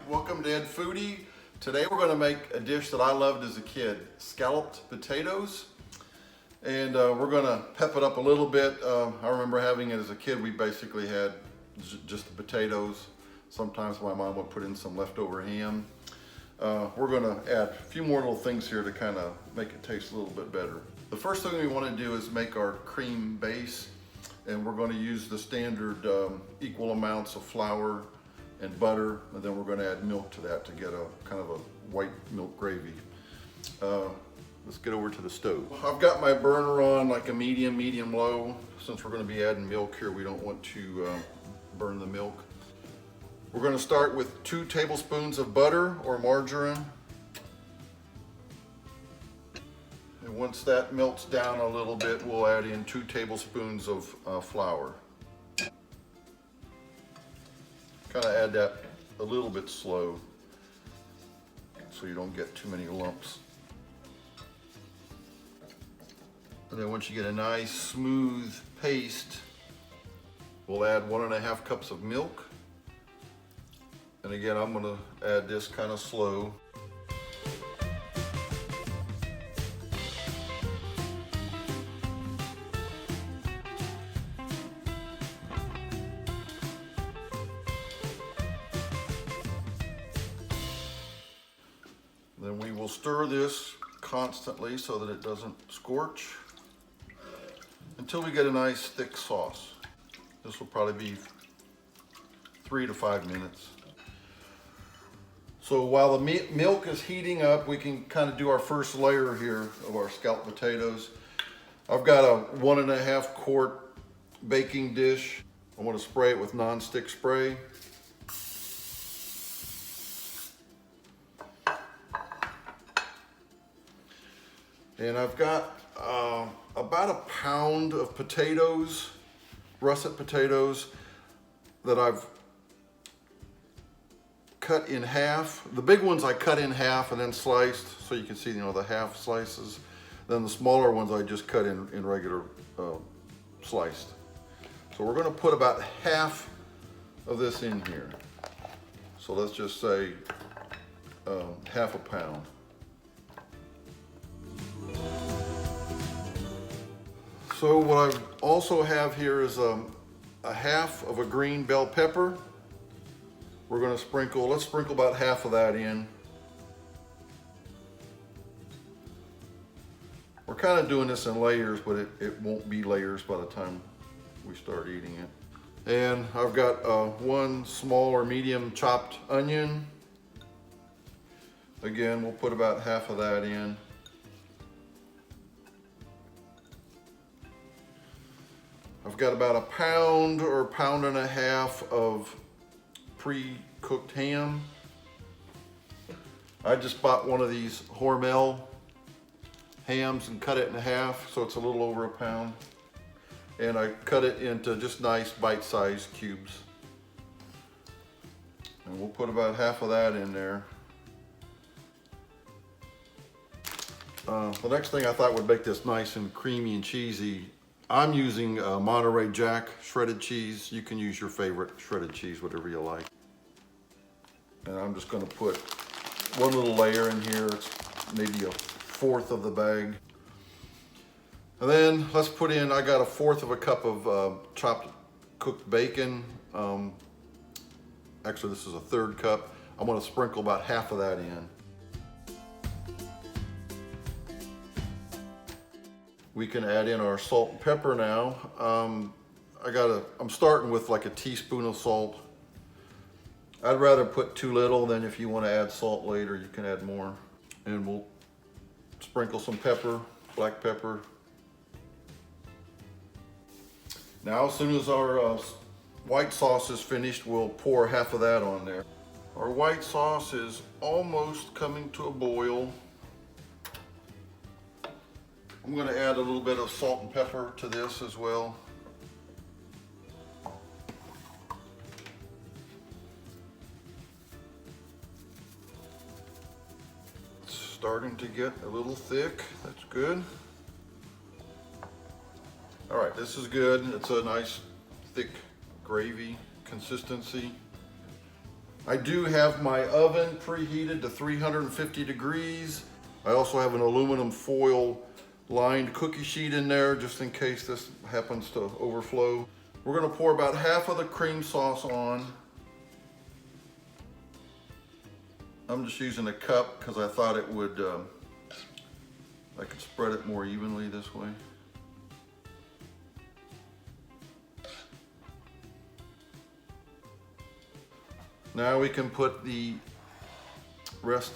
welcome to Ed Foodie. Today we're going to make a dish that I loved as a kid, scalloped potatoes. And we're going to pep it up a little bit. I remember having it as a kid. We basically had just the potatoes. Sometimes my mom would put in some leftover ham. We're going to add a few more little things here to kind of make it taste a little bit better. The first thing we want to do is make our cream base. And we're going to use the standard equal amounts of flour and butter, and then we're going to add milk to that to get a kind of a white milk gravy. Let's get over to the stove. I've got my burner on like a medium low. Since we're going to be adding milk here, we don't want to burn the milk. We're going to start with 2 tablespoons of butter or margarine. And once that melts down a little bit, we'll add in 2 tablespoons of flour. Kind of add that a little bit slow so you don't get too many lumps. And then once you get a nice smooth paste, we'll add 1.5 cups of milk. And again, I'm going to add this kind of slow. Then we will stir this constantly so that it doesn't scorch until we get a nice thick sauce. This will probably be 3 to 5 minutes. So while the milk is heating up, we can kind of do our first layer here of our scalloped potatoes. I've got a 1.5 quart baking dish. I want to spray it with non-stick spray. And I've got about 1 pound of potatoes, russet potatoes, that I've cut in half. The big ones I cut in half and then sliced, so you can see, the half slices. Then the smaller ones I just cut in regular sliced. So we're going to put about half of this in here. So let's just say 1/2 pound. So what I also have here is a 1/2 of a green bell pepper. We're going to sprinkle, let's sprinkle about half of that in. We're kind of doing this in layers, but it won't be layers by the time we start eating it. And I've got 1 small or medium chopped onion. Again, we'll put about half of that in. I've got about 1 pound or 1.5 pounds of pre-cooked ham. I just bought one of these Hormel hams and cut it in half, so it's a little over 1 pound. And I cut it into just nice bite-sized cubes. And we'll put about half of that in there. The next thing I thought would make this nice and creamy and cheesy, I'm using Monterey Jack shredded cheese. You can use your favorite shredded cheese, whatever you like. And I'm just going to put 1 little layer in here. It's maybe 1/4 of the bag. And then let's put in, I got 1/4 cup of chopped cooked bacon. Actually, this is 1/3 cup. I'm going to sprinkle about half of that in. We can add in our salt and pepper now. I'm starting with like 1 teaspoon of salt. I'd rather put too little, than if you want to add salt later, you can add more. And we'll sprinkle some pepper, black pepper. Now, as soon as our white sauce is finished, we'll pour half of that on there. Our white sauce is almost coming to a boil. I'm going to add a little bit of salt and pepper to this as well. It's starting to get a little thick. That's good. All right, this is good. It's a nice thick gravy consistency. I do have my oven preheated to 350 degrees. I also have an aluminum foil lined cookie sheet in there just in case this happens to overflow. We're gonna pour about half of the cream sauce on. I'm just using a cup because I thought it would, I could spread it more evenly this way. Now we can put the rest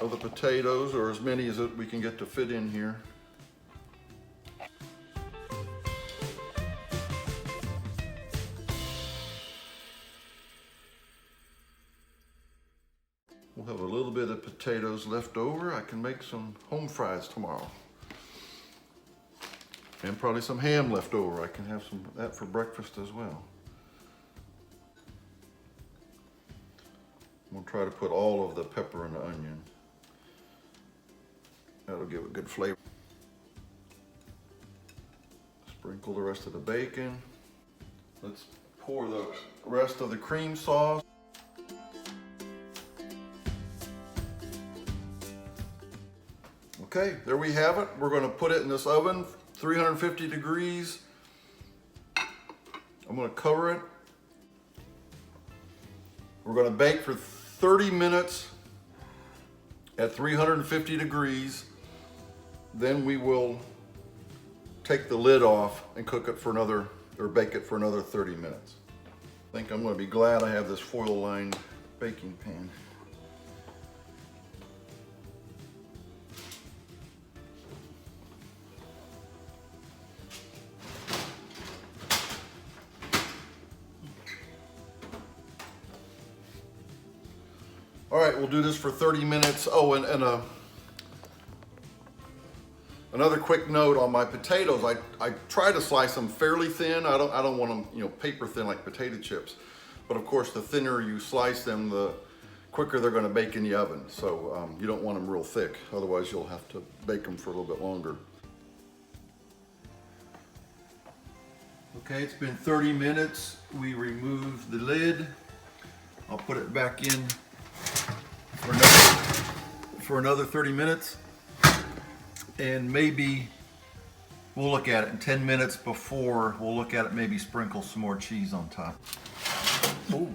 of the potatoes, or as many as we can get to fit in here. We'll have a little bit of potatoes left over. I can make some home fries tomorrow. And probably some ham left over. I can have some of that for breakfast as well. We'll try to put all of the pepper and the onion. That'll give it good flavor. Sprinkle the rest of the bacon. Let's pour the rest of the cream sauce. Okay, there we have it. We're gonna put it in this oven, 350 degrees. I'm gonna cover it. We're gonna bake for 30 minutes at 350 degrees. Then we will take the lid off and cook it for another, or bake it for another 30 minutes. I think I'm gonna be glad I have this foil lined baking pan. All right, we'll do this for 30 minutes. Oh, and another quick note on my potatoes. I try to slice them fairly thin. I don't want them, you know, paper thin like potato chips. But of course, the thinner you slice them, the quicker they're gonna bake in the oven. So you don't want them real thick. Otherwise, you'll have to bake them for a little bit longer. Okay, it's been 30 minutes. We removed the lid. I'll put it back in for another 30 minutes, and maybe we'll look at it in 10 minutes before we'll look at it, maybe sprinkle some more cheese on top. Ooh.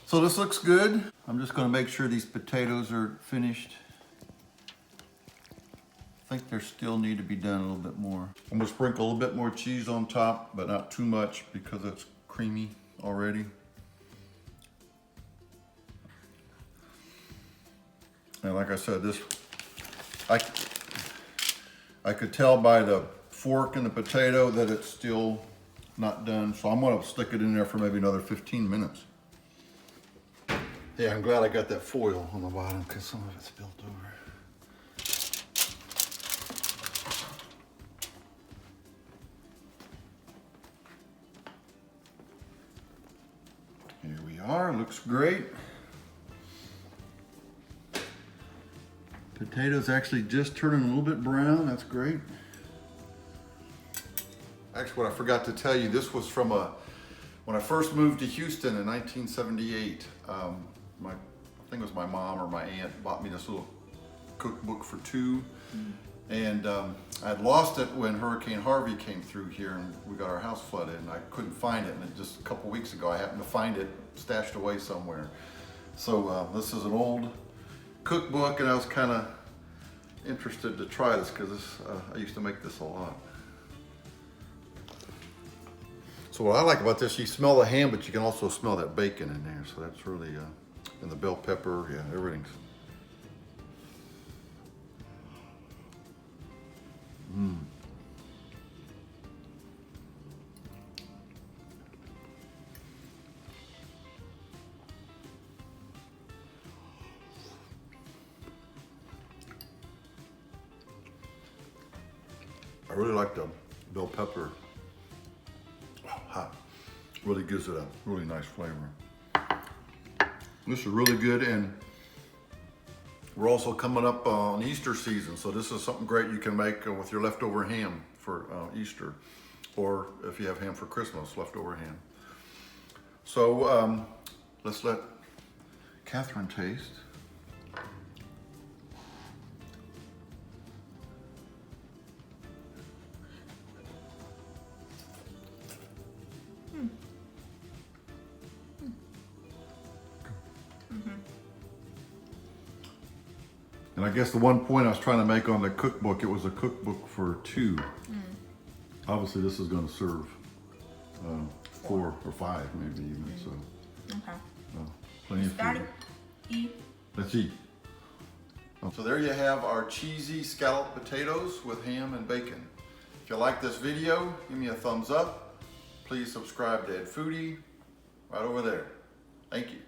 So this looks good. I'm just going to make sure these potatoes are finished. I think they still need to be done a little bit more. I'm going to sprinkle a little bit more cheese on top, but not too much because it's creamy already. And like I said, this, I could tell by the fork in the potato that it's still not done. So I'm gonna stick it in there for maybe another 15 minutes. Yeah, I'm glad I got that foil on the bottom because some of it's spilled over. Here we are, looks great. Potatoes actually just turning a little bit brown, that's great. Actually, what I forgot to tell you, this was from when I first moved to Houston in 1978. I think it was my mom or my aunt bought me this little cookbook for two. And I'd lost it when Hurricane Harvey came through here and we got our house flooded and I couldn't find it. And just a couple weeks ago, I happened to find it stashed away somewhere. So this is an old cookbook, and I was kind of interested to try this because I used to make this a lot. So what I like about this, you smell the ham, but you can also smell that bacon in there. So that's really, and the bell pepper, yeah, everything's. I really like the bell pepper. Oh, hot. Really gives it a really nice flavor. This is really good, and we're also coming up on Easter season, so this is something great you can make with your leftover ham for Easter, or if you have ham for Christmas, leftover ham. So let's let Catherine taste. And I guess the one point I was trying to make on the cookbook, it was a cookbook for 2. Obviously this is going to serve 4 or 5 maybe even, so. Okay. Plenty of food. Eat. Let's eat. So there you have our cheesy scalloped potatoes with ham and bacon. If you like this video, give me a thumbs up. Please subscribe to Foodie right over there. Thank you.